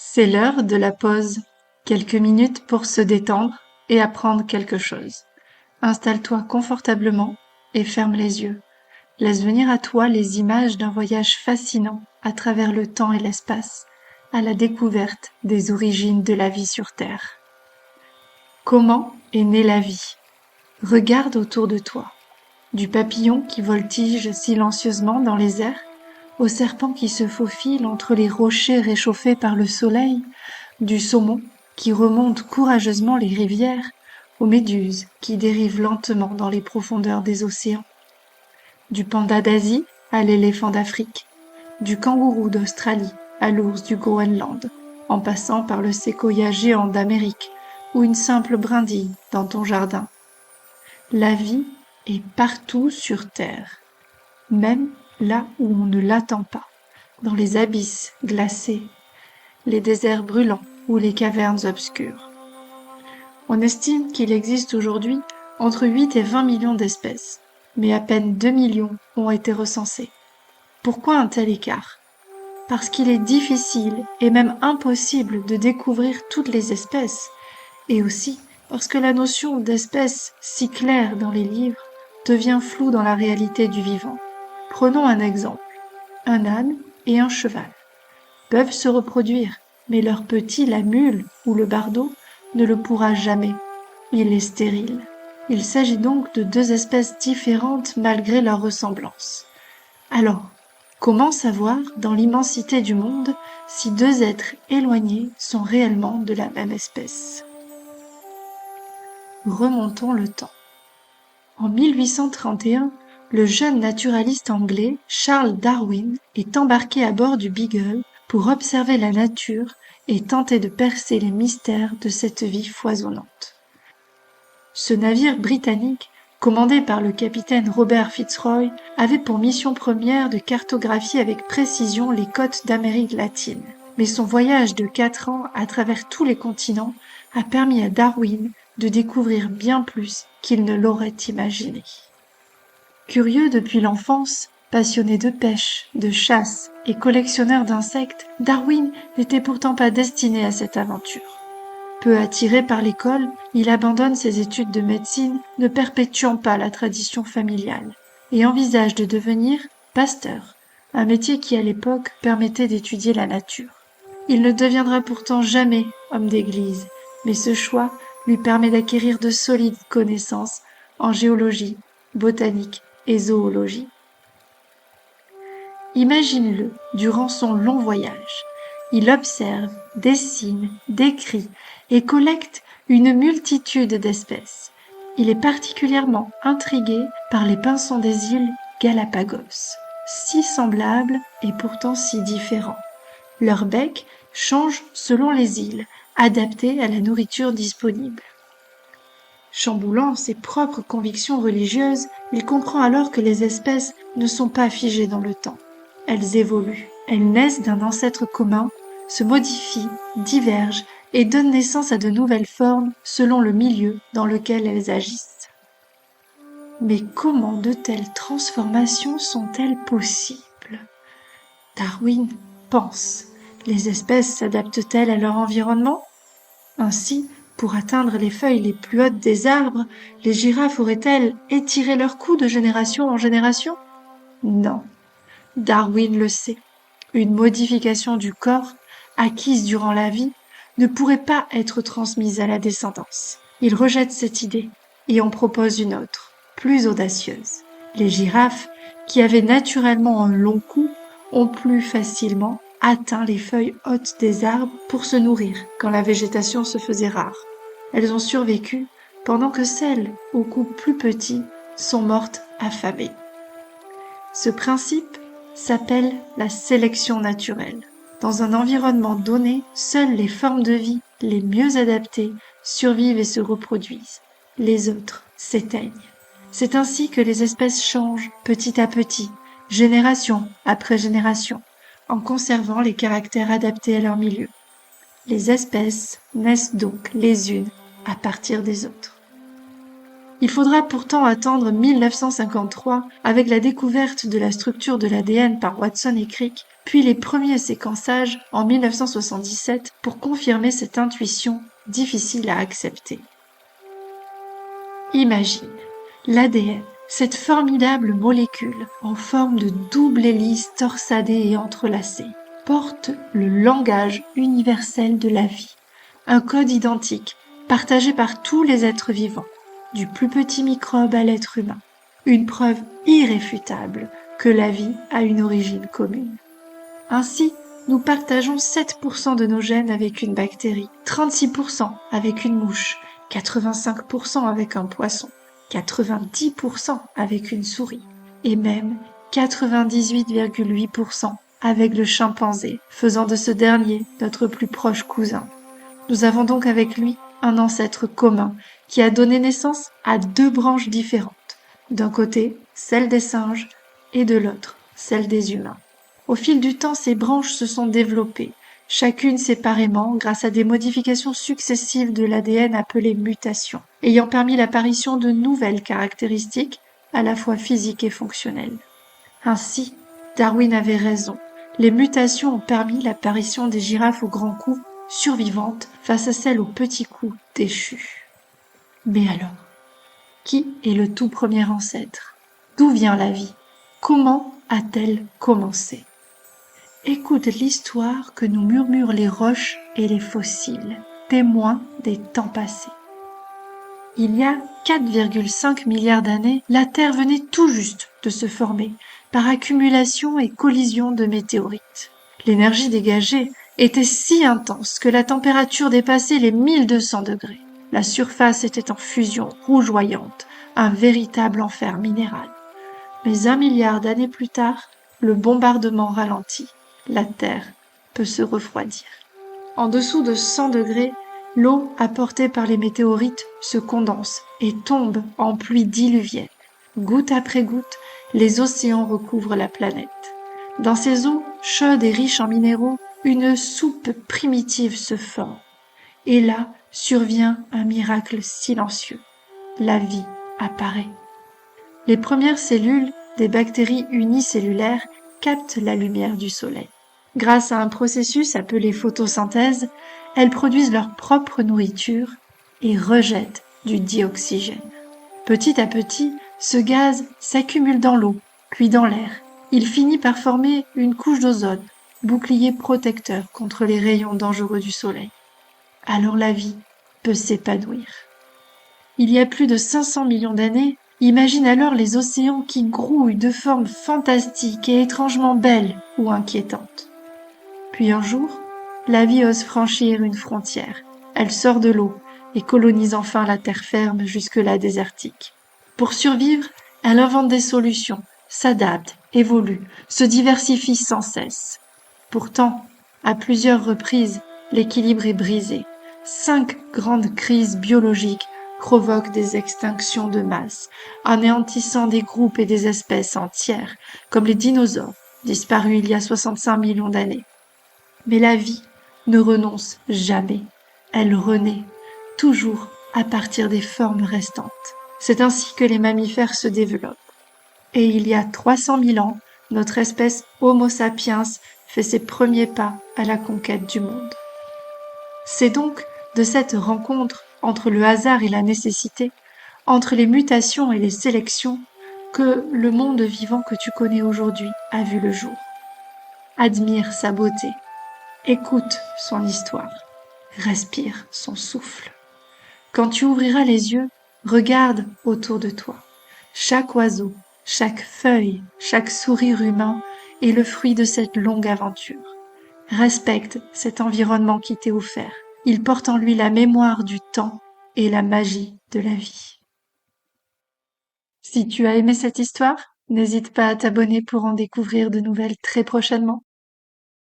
C'est l'heure de la pause. Quelques minutes pour se détendre et apprendre quelque chose. Installe-toi confortablement et ferme les yeux. Laisse venir à toi les images d'un voyage fascinant à travers le temps et l'espace, à la découverte des origines de la vie sur Terre. Comment est née la vie? Regarde autour de toi. Du papillon qui voltige silencieusement dans les airs, au serpent qui se faufile entre les rochers réchauffés par le soleil, du saumon qui remonte courageusement les rivières, aux méduses qui dérivent lentement dans les profondeurs des océans. Du panda d'Asie à l'éléphant d'Afrique, du kangourou d'Australie à l'ours du Groenland, en passant par le séquoia géant d'Amérique ou une simple brindille dans ton jardin. La vie est partout sur Terre, même là où on ne l'attend pas, dans les abysses glacés, les déserts brûlants ou les cavernes obscures. On estime qu'il existe aujourd'hui entre 8 et 20 millions d'espèces, mais à peine 2 millions ont été recensés. Pourquoi un tel écart? Parce qu'il est difficile et même impossible de découvrir toutes les espèces, et aussi parce que la notion d'espèce si claire dans les livres devient floue dans la réalité du vivant. Prenons un exemple. Un âne et un cheval peuvent se reproduire, mais leur petit, la mule ou le bardeau, ne le pourra jamais. Il est stérile. Il s'agit donc de deux espèces différentes malgré leur ressemblance. Alors, comment savoir, dans l'immensité du monde, si deux êtres éloignés sont réellement de la même espèce? Remontons le temps. En 1831, le jeune naturaliste anglais Charles Darwin est embarqué à bord du Beagle pour observer la nature et tenter de percer les mystères de cette vie foisonnante. Ce navire britannique, commandé par le capitaine Robert Fitzroy, avait pour mission première de cartographier avec précision les côtes d'Amérique latine. Mais son voyage de 4 ans à travers tous les continents a permis à Darwin de découvrir bien plus qu'il ne l'aurait imaginé. Curieux depuis l'enfance, passionné de pêche, de chasse et collectionneur d'insectes, Darwin n'était pourtant pas destiné à cette aventure. Peu attiré par l'école, il abandonne ses études de médecine, ne perpétuant pas la tradition familiale, et envisage de devenir pasteur, un métier qui à l'époque permettait d'étudier la nature. Il ne deviendra pourtant jamais homme d'église, mais ce choix lui permet d'acquérir de solides connaissances en géologie, botanique et zoologie. Imagine-le durant son long voyage. Il observe, dessine, décrit et collecte une multitude d'espèces. Il est particulièrement intrigué par les pinsons des îles Galapagos, si semblables et pourtant si différents. Leur bec change selon les îles, adapté à la nourriture disponible. Chamboulant ses propres convictions religieuses, il comprend alors que les espèces ne sont pas figées dans le temps. Elles évoluent, elles naissent d'un ancêtre commun, se modifient, divergent et donnent naissance à de nouvelles formes selon le milieu dans lequel elles agissent. Mais comment de telles transformations sont-elles possibles? Darwin pense. Les espèces s'adaptent-elles à leur environnement? Ainsi, pour atteindre les feuilles les plus hautes des arbres, les girafes auraient-elles étiré leur cou de génération en génération? Non. Darwin le sait. Une modification du corps, acquise durant la vie, ne pourrait pas être transmise à la descendance. Il rejette cette idée et en propose une autre, plus audacieuse. Les girafes, qui avaient naturellement un long cou, ont plus facilement atteint les feuilles hautes des arbres pour se nourrir quand la végétation se faisait rare. Elles ont survécu pendant que celles au cou plus petit sont mortes affamées. Ce principe s'appelle la sélection naturelle. Dans un environnement donné, seules les formes de vie les mieux adaptées survivent et se reproduisent. Les autres s'éteignent. C'est ainsi que les espèces changent petit à petit, génération après génération, en conservant les caractères adaptés à leur milieu. Les espèces naissent donc les unes à partir des autres. Il faudra pourtant attendre 1953, avec la découverte de la structure de l'ADN par Watson et Crick, puis les premiers séquençages en 1977 pour confirmer cette intuition difficile à accepter. Imagine, l'ADN, cette formidable molécule en forme de double hélice torsadée et entrelacée, porte le langage universel de la vie, un code identique partagé par tous les êtres vivants, du plus petit microbe à l'être humain, une preuve irréfutable que la vie a une origine commune. Ainsi, nous partageons 7% de nos gènes avec une bactérie, 36% avec une mouche, 85% avec un poisson, 90% avec une souris, et même 98,8% avec le chimpanzé, faisant de ce dernier notre plus proche cousin. Nous avons donc avec lui un ancêtre commun qui a donné naissance à deux branches différentes. D'un côté, celle des singes, et de l'autre, celle des humains. Au fil du temps, ces branches se sont développées, chacune séparément grâce à des modifications successives de l'ADN appelées mutations, ayant permis l'apparition de nouvelles caractéristiques à la fois physiques et fonctionnelles. Ainsi, Darwin avait raison. Les mutations ont permis l'apparition des girafes au grand cou survivantes face à celles au petit cou déchues. Mais alors, qui est le tout premier ancêtre? D'où vient la vie? Comment a-t-elle commencé? Écoute l'histoire que nous murmurent les roches et les fossiles, témoins des temps passés. Il y a 4,5 milliards d'années, la Terre venait tout juste de se former par accumulation et collision de météorites. L'énergie dégagée était si intense que la température dépassait les 1200 degrés. La surface était en fusion rougeoyante, un véritable enfer minéral. Mais 1 milliard d'années plus tard, le bombardement ralentit. La Terre peut se refroidir. En dessous de 100 degrés, l'eau apportée par les météorites se condense et tombe en pluie diluvienne. Goutte après goutte, les océans recouvrent la planète. Dans ces eaux chaudes et riches en minéraux, une soupe primitive se forme. Et là survient un miracle silencieux. La vie apparaît. Les premières cellules des bactéries unicellulaires captent la lumière du soleil. Grâce à un processus appelé photosynthèse, elles produisent leur propre nourriture et rejettent du dioxygène. Petit à petit, ce gaz s'accumule dans l'eau, puis dans l'air. Il finit par former une couche d'ozone, bouclier protecteur contre les rayons dangereux du soleil. Alors la vie peut s'épanouir. Il y a plus de 500 millions d'années, imagine alors les océans qui grouillent de formes fantastiques et étrangement belles ou inquiétantes. Puis un jour, la vie ose franchir une frontière. Elle sort de l'eau et colonise enfin la terre ferme jusque-là désertique. Pour survivre, elle invente des solutions, s'adapte, évolue, se diversifie sans cesse. Pourtant, à plusieurs reprises, l'équilibre est brisé. 5 grandes crises biologiques provoquent des extinctions de masse, anéantissant des groupes et des espèces entières, comme les dinosaures, disparus il y a 65 millions d'années. Mais la vie ne renonce jamais. Elle renaît, toujours à partir des formes restantes. C'est ainsi que les mammifères se développent. Et il y a 300 000 ans, notre espèce Homo sapiens fait ses premiers pas à la conquête du monde. C'est donc de cette rencontre entre le hasard et la nécessité, entre les mutations et les sélections, que le monde vivant que tu connais aujourd'hui a vu le jour. Admire sa beauté, écoute son histoire, respire son souffle. Quand tu ouvriras les yeux, regarde autour de toi. Chaque oiseau, chaque feuille, chaque sourire humain est le fruit de cette longue aventure. Respecte cet environnement qui t'est offert. Il porte en lui la mémoire du temps et la magie de la vie. Si tu as aimé cette histoire, n'hésite pas à t'abonner pour en découvrir de nouvelles très prochainement.